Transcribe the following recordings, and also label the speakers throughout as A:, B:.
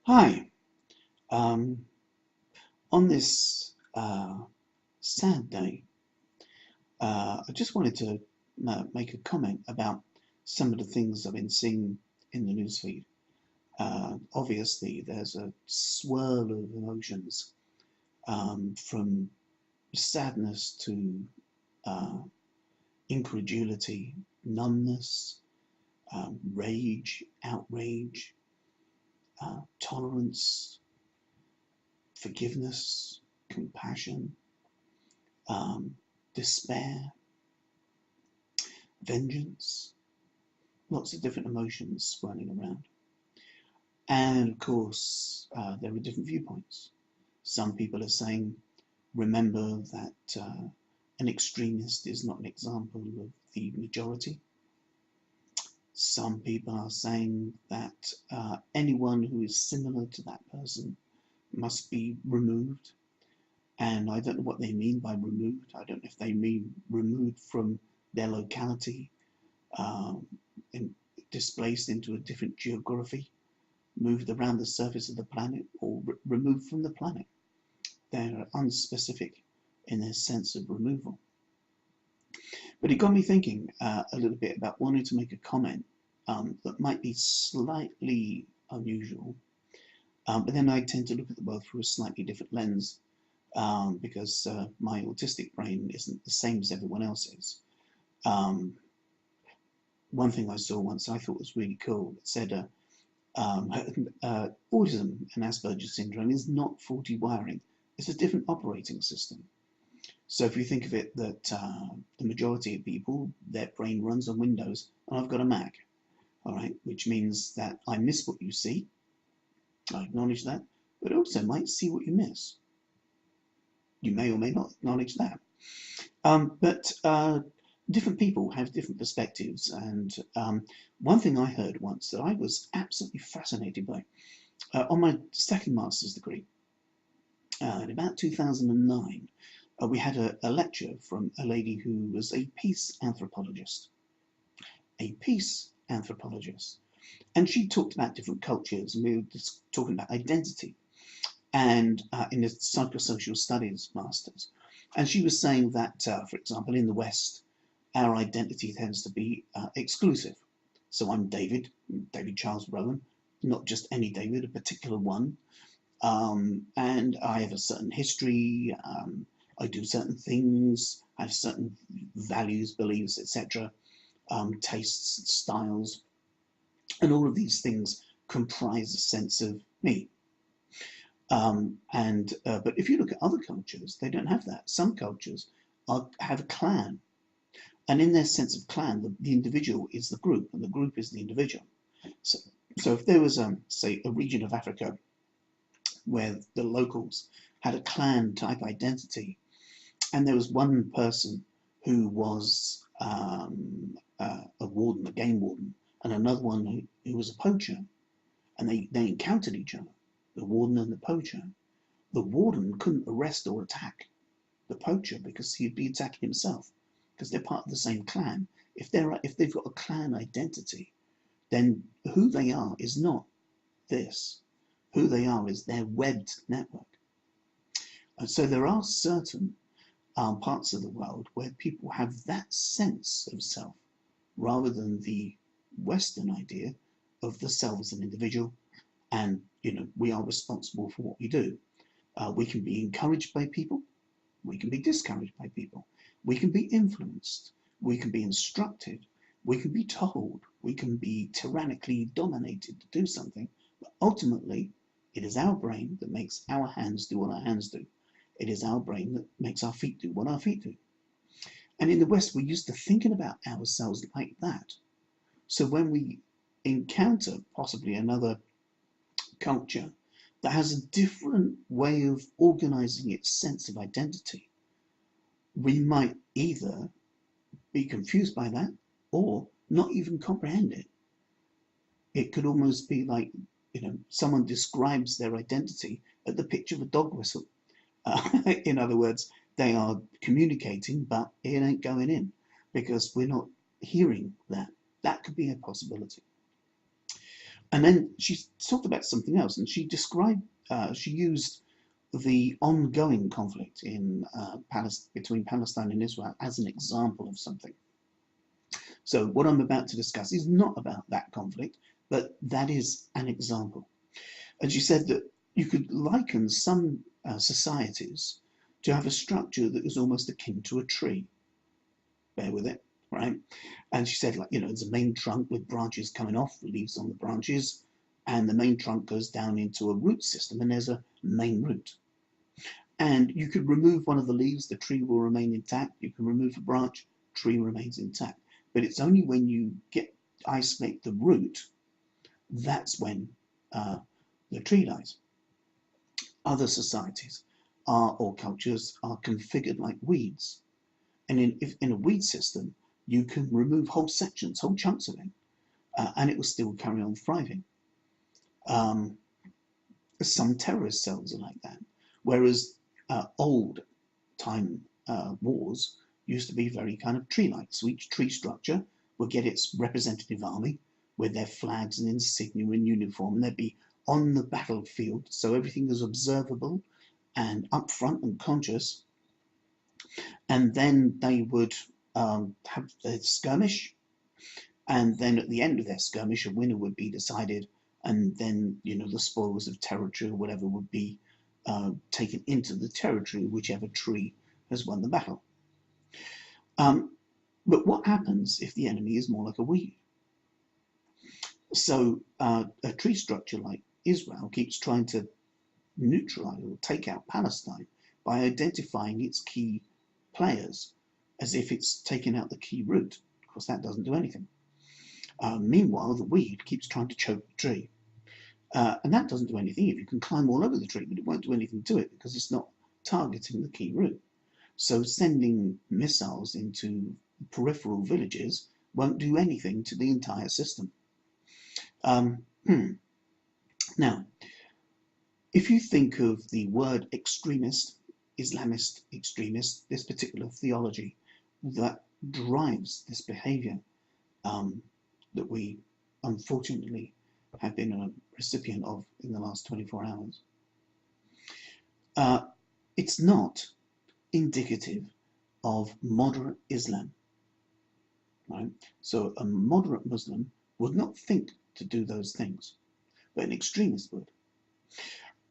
A: Hi. Um, on this sad day, I just wanted to make a comment about some of the things I've been seeing in the newsfeed. Obviously, there's a swirl of emotions from sadness to uh, incredulity, numbness, rage, outrage, tolerance, forgiveness, compassion, um, despair, vengeance, lots of different emotions swirling around. And of course, there are different viewpoints. Some people are saying, remember that an extremist is not an example of the majority. Some people are saying that anyone who is similar to that person must be removed. And I don't know what they mean by removed. I don't know if they mean removed from their locality, um, and displaced into a different geography, moved around the surface of the planet, or removed from the planet. They're unspecific in their sense of removal. But it got me thinking a little bit about wanting to make a comment that might be slightly unusual, but then I tend to look at the world through a slightly different lens because my autistic brain isn't the same as everyone else's. Um, One thing I saw once I thought was really cool. It said, autism and Asperger's syndrome is not faulty wiring, it's a different operating system. So if you think of it that the majority of people, their brain runs on Windows, and I've got a Mac, all right, which means that I miss what you see, I acknowledge that, but also might see what you miss. You may or may not acknowledge that. But different people have different perspectives, and one thing I heard once that I was absolutely fascinated by, on my second master's degree, in about 2009, we had a lecture from a lady who was a peace anthropologist. A peace anthropologist. And she talked about different cultures, and we were just talking about identity, and in the psychosocial studies masters. And she was saying that, for example, in the West, our identity tends to be exclusive. So I'm David Charles Rowan, not just any David, a particular one. And I have a certain history. I do certain things. I have certain values, beliefs, etc., tastes, styles, and all of these things comprise a sense of me. But if you look at other cultures, they don't have that. Some cultures have a clan, and in their sense of clan, the individual is the group, and the group is the individual. So, so if there was, say, a region of Africa where the locals had a clan type identity, and there was one person who was a warden, a game warden, and another one who was a poacher, and they encountered each other, the warden and the poacher. The warden couldn't arrest or attack the poacher because he'd be attacking himself, because they're part of the same clan. If they've got a clan identity, then who they are is not this. Who they are is their webbed network. And so there are certain parts of the world where people have that sense of self rather than the Western idea of the self as an individual, and we are responsible for what we do. We can be encouraged by people, we can be discouraged by people, we can be influenced, we can be instructed, we can be told, we can be tyrannically dominated to do something, but ultimately it is our brain that makes our hands do what our hands do. It is our brain that makes our feet do what our feet do. And in the West, we're used to thinking about ourselves like that. So when we encounter possibly another culture that has a different way of organizing its sense of identity, we might either be confused by that or not even comprehend it. It could almost be like, someone describes their identity at the pitch of a dog whistle. In other words, they are communicating, but it ain't going in because we're not hearing that. That could be a possibility. And then she talked about something else, and she described, she used the ongoing conflict in between Palestine and Israel as an example of something. So what I'm about to discuss is not about that conflict, but that is an example. And she said that you could liken some societies to have a structure that is almost akin to a tree. Bear with it, right? And she said, like, there's a main trunk with branches coming off, leaves on the branches, and the main trunk goes down into a root system, and there's a main root. And you could remove one of the leaves, the tree will remain intact. You can remove a branch, tree remains intact. But it's only when you isolate the root, that's when the tree dies. Other societies or cultures are configured like weeds. And in a weed system, you can remove whole sections, whole chunks of it, and it will still carry on thriving. Some terrorist cells are like that, whereas old time wars used to be very kind of tree-like. So each tree structure would get its representative army with their flags and insignia and uniform, and they'd be on the battlefield, so everything is observable and upfront and conscious. And then they would have their skirmish, and then at the end of their skirmish, a winner would be decided, and then the spoils of territory or whatever would be taken into the territory of whichever tree has won the battle. But what happens if the enemy is more like a weed? So a tree structure like Israel keeps trying to neutralize or take out Palestine by identifying its key players as if it's taken out the key root. Of course, that doesn't do anything. Meanwhile, the weed keeps trying to choke the tree. And that doesn't do anything if you can climb all over the tree, but it won't do anything to it because it's not targeting the key root. So sending missiles into peripheral villages won't do anything to the entire system. Now, if you think of the word extremist, Islamist extremist, this particular theology that drives this behavior that we unfortunately have been a recipient of in the last 24 hours, it's not indicative of moderate Islam. Right? So a moderate Muslim would not think to do those things, but an extremist would.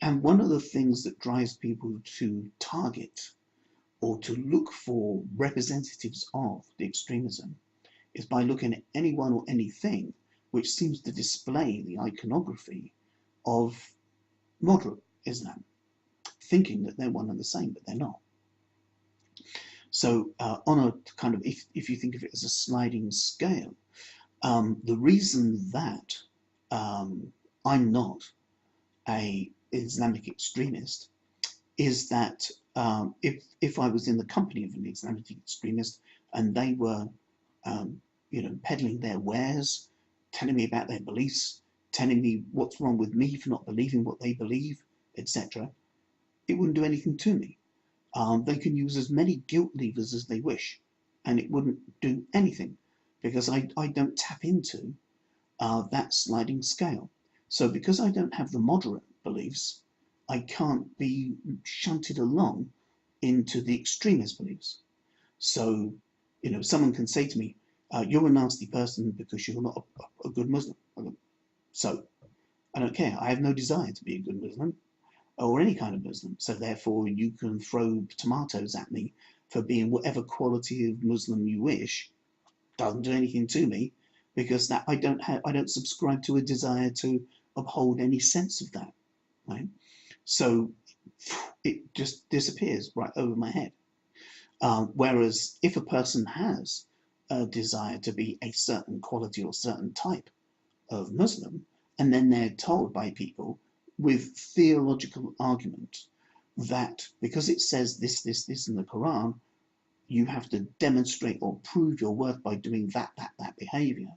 A: And one of the things that drives people to target or to look for representatives of the extremism is by looking at anyone or anything which seems to display the iconography of moderate Islam, thinking that they're one and the same, but they're not. So on a kind of, if you think of it as a sliding scale, the reason that I'm not a Islamic extremist is that if I was in the company of an Islamic extremist and they were peddling their wares, telling me about their beliefs, telling me what's wrong with me for not believing what they believe, etc., it wouldn't do anything to me. They can use as many guilt levers as they wish, and it wouldn't do anything because I don't tap into that sliding scale. So because I don't have the moderate beliefs, I can't be shunted along into the extremist beliefs. So, someone can say to me, you're a nasty person because you're not a good Muslim. So, I don't care. I have no desire to be a good Muslim or any kind of Muslim. So therefore you can throw tomatoes at me for being whatever quality of Muslim you wish. Doesn't do anything to me because that I don't subscribe to a desire to uphold any sense of that. Right? So it just disappears right over my head. Whereas if a person has a desire to be a certain quality or certain type of Muslim, and then they're told by people with theological argument that because it says this in the Quran, you have to demonstrate or prove your worth by doing that behavior.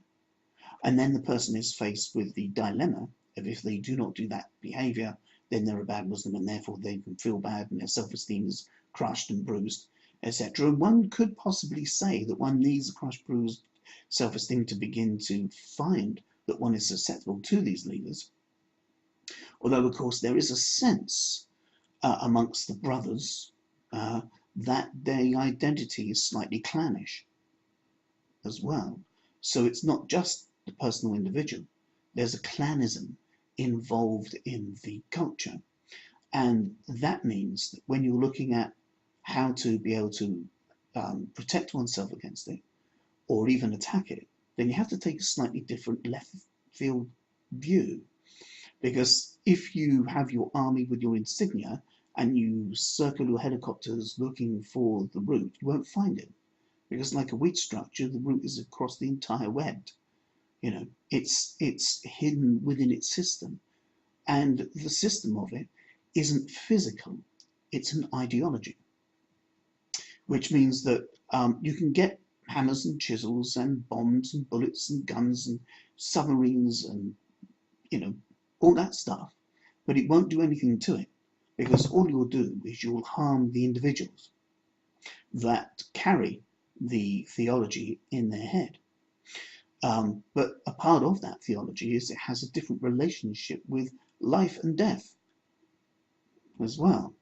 A: And then the person is faced with the dilemma of if they do not do that behavior, then they're a bad Muslim and therefore they can feel bad and their self-esteem is crushed and bruised, etc. And one could possibly say that one needs a crushed, bruised self-esteem to begin to find that one is susceptible to these leaders, although of course there is a sense amongst the brothers that their identity is slightly clannish as well. So it's not just the personal individual, there's a clanism involved in the culture. And that means that when you're looking at how to be able to protect oneself against it, or even attack it, then you have to take a slightly different left field view. Because if you have your army with your insignia and you circle your helicopters looking for the route, you won't find it. Because like a weed structure, the route is across the entire web. You know, it's hidden within its system. And the system of it isn't physical, it's an ideology. Which means that you can get hammers and chisels and bombs and bullets and guns and submarines and, you know, all that stuff, but it won't do anything to it, because all you'll do is you'll harm the individuals that carry the theology in their head. But a part of that theology is it has a different relationship with life and death as well.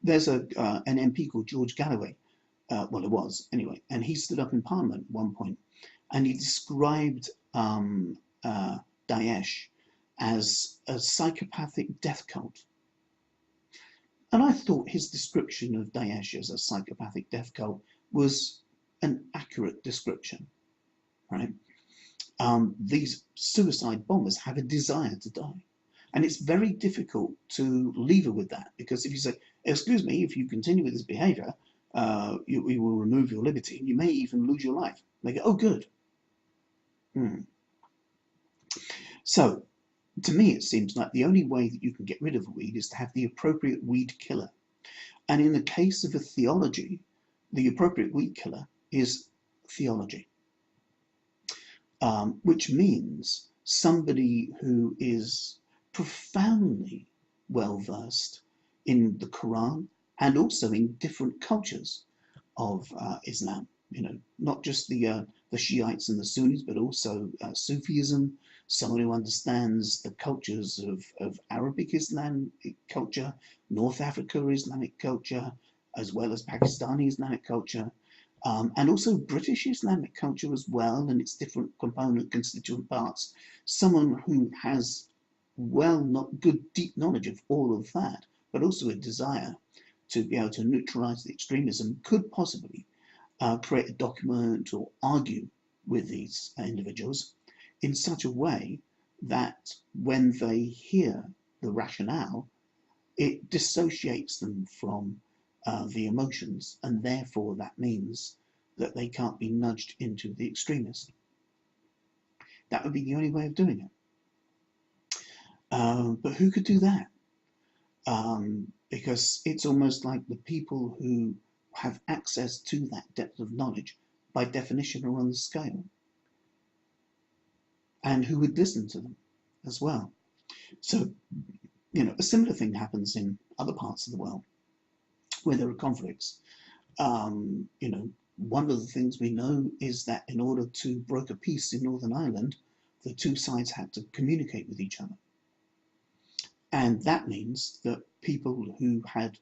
A: There's an MP called George Galloway, well, it was anyway, and he stood up in Parliament at one point and he described Daesh as a psychopathic death cult. And I thought his description of Daesh as a psychopathic death cult was an accurate description, right? These suicide bombers have a desire to die. And it's very difficult to lever with that, because if you say, excuse me, if you continue with this behavior, we will remove your liberty, and you may even lose your life. They go, oh, good. So, to me, it seems like the only way that you can get rid of a weed is to have the appropriate weed killer. And in the case of a theology, the appropriate weed killer is theology, which means somebody who is profoundly well versed in the Quran and also in different cultures of Islam. You know, not just the Shiites and the Sunnis, but also Sufism. Someone who understands the cultures of Arabic Islamic culture, North Africa Islamic culture, as well as Pakistani Islamic culture, and also British Islamic culture as well, and its different component constituent parts. Someone who has not good deep knowledge of all of that, but also a desire to be able to neutralize the extremism, could possibly create a document or argue with these individuals in such a way that when they hear the rationale, it dissociates them from the emotions, and therefore that means that they can't be nudged into the extremist. That would be the only way of doing it. But who could do that? Because it's almost like the people who have access to that depth of knowledge, by definition, are on the scale. And who would listen to them as well. So, you know, a similar thing happens in other parts of the world where there are conflicts. You know, one of the things we know is that in order to broker peace in Northern Ireland, the two sides had to communicate with each other. And that means that people who had,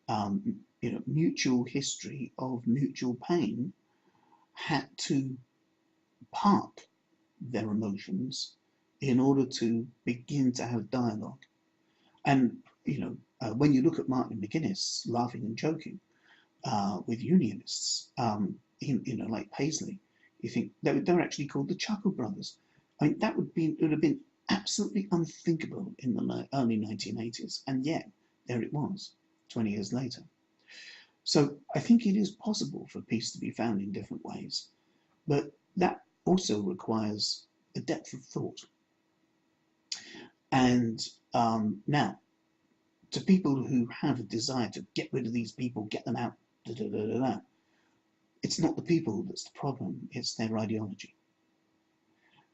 A: you know, mutual history of mutual pain had to park their emotions in order to begin to have dialogue. And, you know, when you look at Martin McGuinness laughing and joking with unionists, you know, like Paisley, you think they were actually called the Chuckle Brothers. I mean, it would have been absolutely unthinkable in the early 1980s, and yet there it was 20 years later. So I think it is possible for peace to be found in different ways, but that also requires a depth of thought. And now, to people who have a desire to get rid of these people, get them out, it's not the people that's the problem, it's their ideology.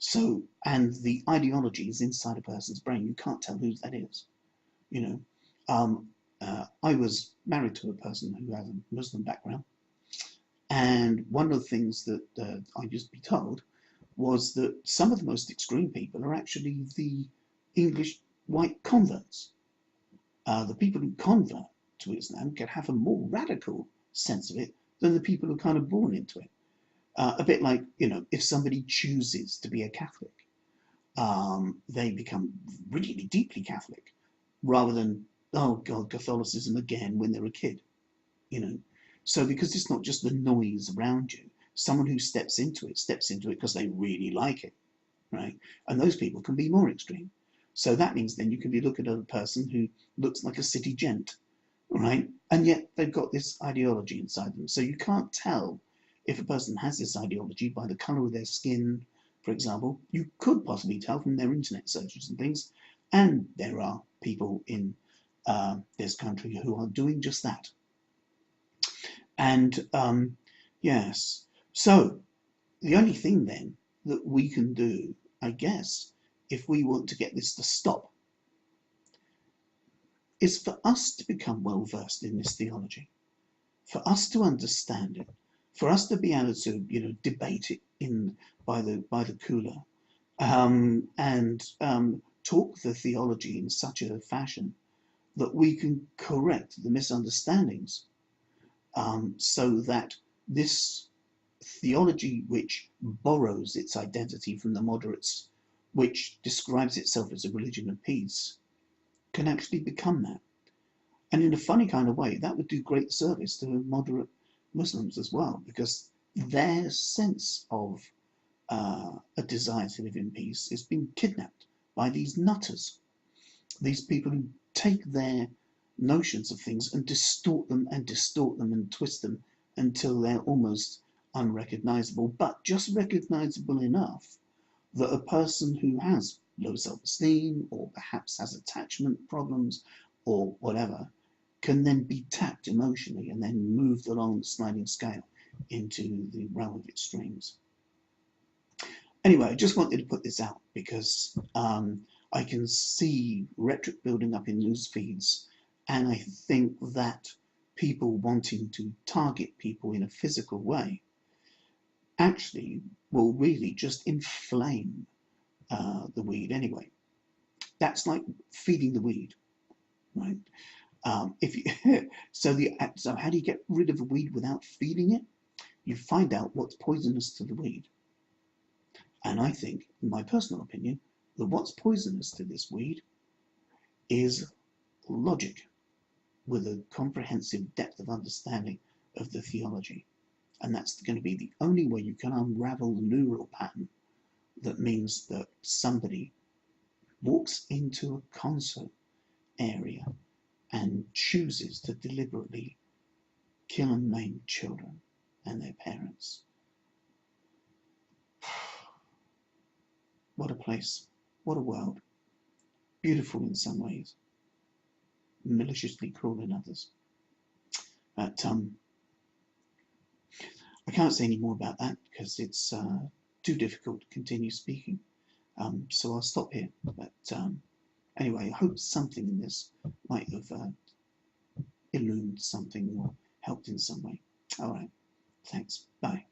A: So, and the ideology is inside a person's brain. You can't tell whose that is. You know, I was married to a person who has a Muslim background, and one of the things that I used to be told was that some of the most extreme people are actually the English white converts. The people who convert to Islam can have a more radical sense of it than the people who are kind of born into it. A bit like, if somebody chooses to be a Catholic, they become really deeply Catholic rather than, oh God, Catholicism again when they're a kid, So because it's not just the noise around you, someone who steps into it because they really like it, right? And those people can be more extreme. So that means then you can be looking at a person who looks like a city gent, right? And yet they've got this ideology inside them. So you can't tell if a person has this ideology by the colour of their skin, for example. You could possibly tell from their internet searches and things. And there are people in this country who are doing just that. And yes, so the only thing then that we can do, I guess, if we want to get this to stop, is for us to become well versed in this theology, for us to understand it, for us to be able to, debate it by the cooler, and talk the theology in such a fashion that we can correct the misunderstandings, so that this theology, which borrows its identity from the moderates, which describes itself as a religion of peace, can actually become that. And in a funny kind of way, that would do great service to moderate Muslims as well, because their sense of a desire to live in peace is being kidnapped by these nutters, these people who take their notions of things and distort them and twist them until they're almost unrecognizable, but just recognizable enough that a person who has low self-esteem or perhaps has attachment problems or whatever can then be tapped emotionally and then moved along the sliding scale into the realm of extremes. Anyway, I just wanted to put this out because I can see rhetoric building up in news feeds, and I think that people wanting to target people in a physical way actually will really just inflame the weed anyway. That's like feeding the weed, right? So how do you get rid of a weed without feeding it? You find out what's poisonous to the weed. And I think, in my personal opinion, that what's poisonous to this weed is logic with a comprehensive depth of understanding of the theology. And that's going to be the only way you can unravel the neural pattern that means that somebody walks into a concert area and chooses to deliberately kill and maim children and their parents. What a place, what a world. Beautiful in some ways, maliciously cruel in others. But I can't say any more about that because it's too difficult to continue speaking. So I'll stop here. But anyway, I hope something in this might have illumined something or helped in some way. All right, thanks. Bye.